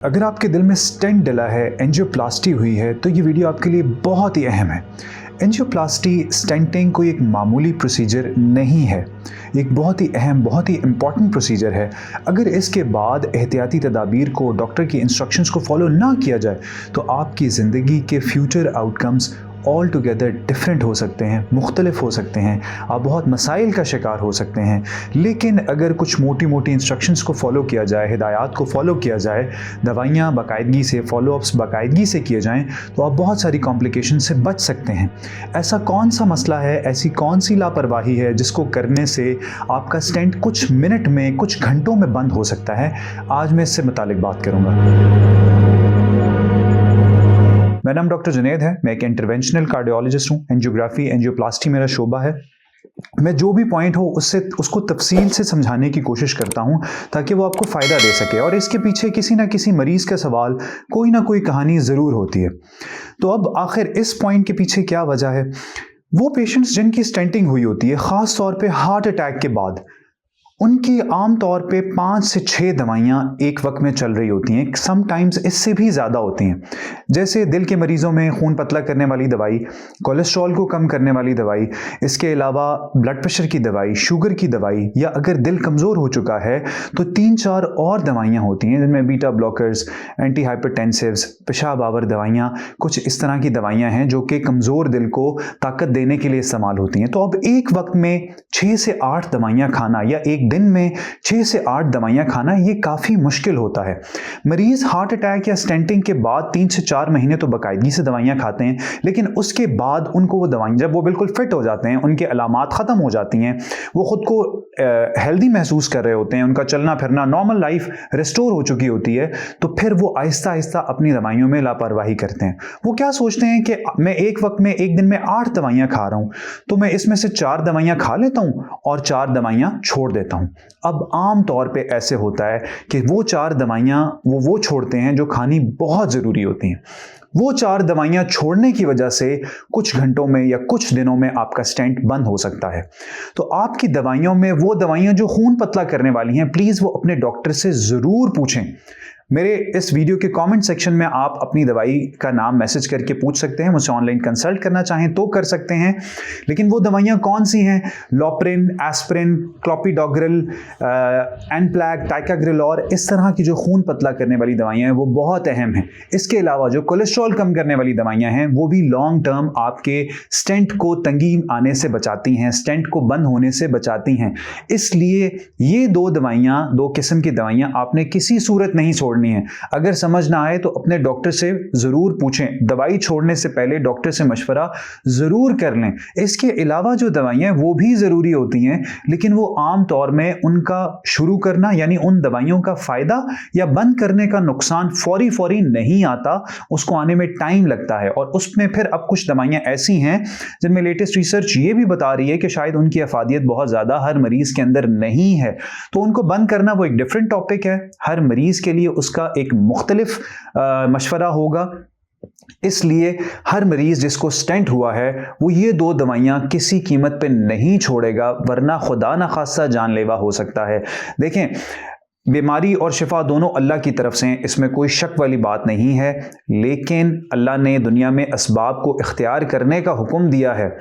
अगर आपके दिल में स्टेंट डला है, एंजियोप्लास्टी हुई है, तो ये वीडियो आपके लिए बहुत ही अहम है। एंजियोप्लास्टी स्टेंटिंग कोई एक मामूली प्रोसीजर नहीं है, एक बहुत ही अहम, बहुत ही इम्पॉर्टेंट प्रोसीजर है। अगर इसके बाद एहतियाती तदाबीर को, डॉक्टर की इंस्ट्रक्शंस को फॉलो ना किया जाए तो आपकी ज़िंदगी के future outcomes all together different हो सकते हैं, मुख्तलिफ हो सकते हैं, आप बहुत मसाइल का शिकार हो सकते हैं। लेकिन अगर कुछ मोटी मोटी इंस्ट्रक्शंस को फॉलो किया जाए, हिदायत को फॉलो किया जाए, दवाइयाँ बाकायदगी से, फॉलोअप्स बाकायदगी से किए जाएँ, तो आप बहुत सारी कॉम्प्लिकेशन से बच सकते हैं। ऐसा कौन सा मसला है, ऐसी कौन सी लापरवाही है जिसको करने से आपका स्टेंट कुछ मिनट में, कुछ घंटों में बंद हो सकता है? आज मैं इससे मुतालिक बात करूँगा। मेरा नाम डॉक्टर जुनैद है, मैं एक इंटरवेंशनल कार्डियोलॉजिस्ट हूँ। एंजियोग्राफी, एंजियोप्लास्टी मेरा शोबा है। मैं जो भी पॉइंट हो उसको तफसील से समझाने की कोशिश करता हूँ ताकि वो आपको फ़ायदा दे सके, और इसके पीछे किसी ना किसी मरीज़ का सवाल, कोई ना कोई कहानी ज़रूर होती है। तो अब आखिर इस पॉइंट के पीछे क्या वजह है? वो पेशेंट्स जिनकी स्टेंटिंग हुई होती है, ख़ास तौर पे हार्ट अटैक के बाद, उनकी आम तौर पे 5 से 6 दवाइयाँ एक वक्त में चल रही होती हैं, समटाइम्स इससे भी ज़्यादा होती हैं। जैसे दिल के मरीज़ों में खून पतला करने वाली दवाई, कोलेस्ट्रॉल को कम करने वाली दवाई, इसके अलावा ब्लड प्रेशर की दवाई, शुगर की दवाई, या अगर दिल कमज़ोर हो चुका है तो 3-4 और दवाइयाँ होती हैं जिनमें बीटा ब्लॉकर्स, एंटी हाइपरटेंसिव्स, पेशाब आवर दवाइयाँ, कुछ इस तरह की दवाइयाँ हैं जो कि कमज़ोर दिल को ताकत देने के लिए इस्तेमाल होती हैं। तो अब एक वक्त में 6 से 8 दवाइयाँ खाना, या एक दिन में 6 से 8 दवाइयाँ खाना, ये काफ़ी मुश्किल होता है। मरीज़ हार्ट अटैक या स्टेंटिंग के बाद 3 से 4 महीने तो बाकायदगी से दवाइयाँ खाते हैं, लेकिन उसके बाद उनको वो दवाइयाँ, जब वो बिल्कुल फिट हो जाते हैं, उनके अलामात ख़त्म हो जाती हैं, वो ख़ुद को हेल्दी महसूस कर रहे होते हैं, उनका चलना फिरना, नॉर्मल लाइफ रिस्टोर हो चुकी होती है, तो फिर वो आहिस्ता आहिस्ता अपनी दवाइयों में लापरवाही करते हैं। वो क्या सोचते हैं कि मैं एक वक्त में, एक दिन में 8 दवाइयाँ खा रहा हूँ, तो मैं इसमें से 4 दवाइयाँ खा लेता हूँ और 4 दवाइयाँ छोड़ देता हूँ। अब आम तौर पे ऐसे होता है कि वो 4 दवाइयाँ वो छोड़ते हैं जो खानी बहुत ज़रूरी होती हैं। वो 4 दवाइयाँ छोड़ने की वजह से कुछ घंटों में या कुछ दिनों में आपका स्टेंट बंद हो सकता है। तो आपकी दवाइयों में वो दवाइयाँ जो खून पतला करने वाली हैं, प्लीज़ वो अपने डॉक्टर से ज़रूर पूछें। मेरे इस वीडियो के कमेंट सेक्शन में आप अपनी दवाई का नाम मैसेज करके पूछ सकते हैं। मुझसे ऑनलाइन कंसल्ट करना चाहें तो कर सकते हैं। लेकिन वो दवाइयाँ कौन सी हैं? लॉपरिन, एस्पिरिन, क्लोपिडोग्रिल, एनप्लैक, टाइकाग्रिलोर, इस तरह की जो खून पतला करने वाली दवाइयाँ हैं वो बहुत अहम हैं। इसके अलावा जो कोलेस्ट्रॉल कम करने वाली दवाइयाँ हैं वो भी लॉन्ग टर्म आपके स्टेंट को तंगी आने से बचाती हैं, स्टेंट को बंद होने से बचाती हैं। इसलिए ये 2 दवाइयाँ, 2 किस्म की दवाइयाँ आपने किसी सूरत नहीं छोड़नी है। अगर समझ ना आए तो अपने डॉक्टर से जरूर पूछें। दवाई छोड़ने से पहले डॉक्टर से मशवरा जरूर कर लें। इसके अलावा जो दवाइयां वो भी जरूरी होती हैं, लेकिन वो आम तौर में उनका शुरू करना, यानी उन दवाइयों का फायदा या बंद करने का नुकसान फौरी नहीं आता, उसको आने में टाइम लगता है। और उसमें फिर अब कुछ दवाइयां ऐसी हैं जिनमें लेटेस्ट रिसर्च ये भी बता रही है कि शायद उनकी अफादियत बहुत ज्यादा हर मरीज के अंदर नहीं है, तो उनको बंद करना वो एक डिफरेंट टॉपिक है। हर मरीज के लिए उसका एक मुख्तलिफ मशवरा होगा। इसलिए हर मरीज जिसको स्टेंट हुआ है वो ये 2 दवाइयां किसी कीमत पे नहीं छोड़ेगा, वरना खुदा ना खास्ता जानलेवा हो सकता है। देखें, बीमारी और शिफा दोनों अल्लाह की तरफ से हैं, इसमें कोई शक वाली बात नहीं है, लेकिन अल्लाह ने दुनिया में असबाब को इख्तियार करने का हुक्म दिया है।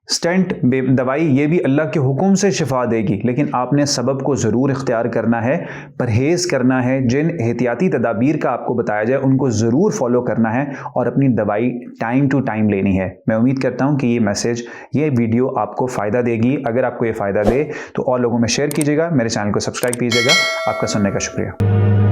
स्टेंट दवाई ये भी अल्लाह के हुक्म से शिफा देगी, लेकिन आपने सबब को ज़रूर इख्तियार करना है, परहेज़ करना है। जिन एहतियाती तदाबीर का आपको बताया जाए उनको ज़रूर फॉलो करना है और अपनी दवाई टाइम टू टाइम लेनी है। मैं उम्मीद करता हूँ कि ये मैसेज, ये वीडियो आपको फ़ायदा देगी। अगर आपको ये फ़ायदा दे तो और लोगों में शेयर कीजिएगा, मेरे चैनल को सब्सक्राइब कीजिएगा। आपका सुनने का शुक्रिया।